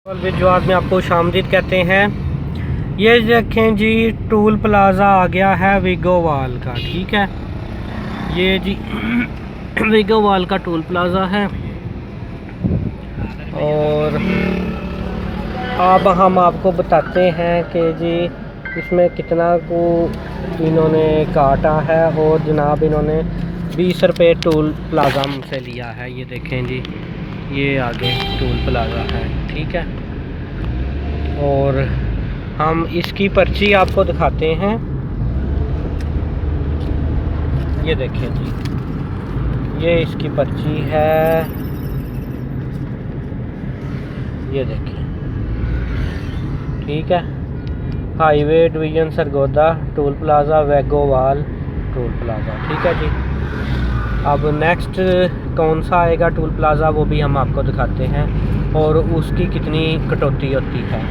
जवाब में आपको खुशामदीद कहते हैं। ये देखें जी, टूल प्लाज़ा आ गया है विगोवाल का। ठीक है, ये जी विगोवाल का टूल प्लाज़ा है। और अब हम आपको बताते हैं कि जी इसमें कितना को इन्होंने काटा है। और जनाब इन्होंने 20 रुपये टूल प्लाज़ा हमसे लिया है। ये देखें जी, ये आगे टूल प्लाज़ा है। ठीक है, और हम इसकी पर्ची आपको दिखाते हैं। ये देखें जी, ये इसकी पर्ची है। ये देखें, ठीक है, highway division Sargodha toll plaza Waigowal toll plaza. ठीक है जी, अब नेक्स्ट कौन सा आएगा टूल प्लाज़ा वो भी हम आपको दिखाते हैं और उसकी कितनी कटौती होती है।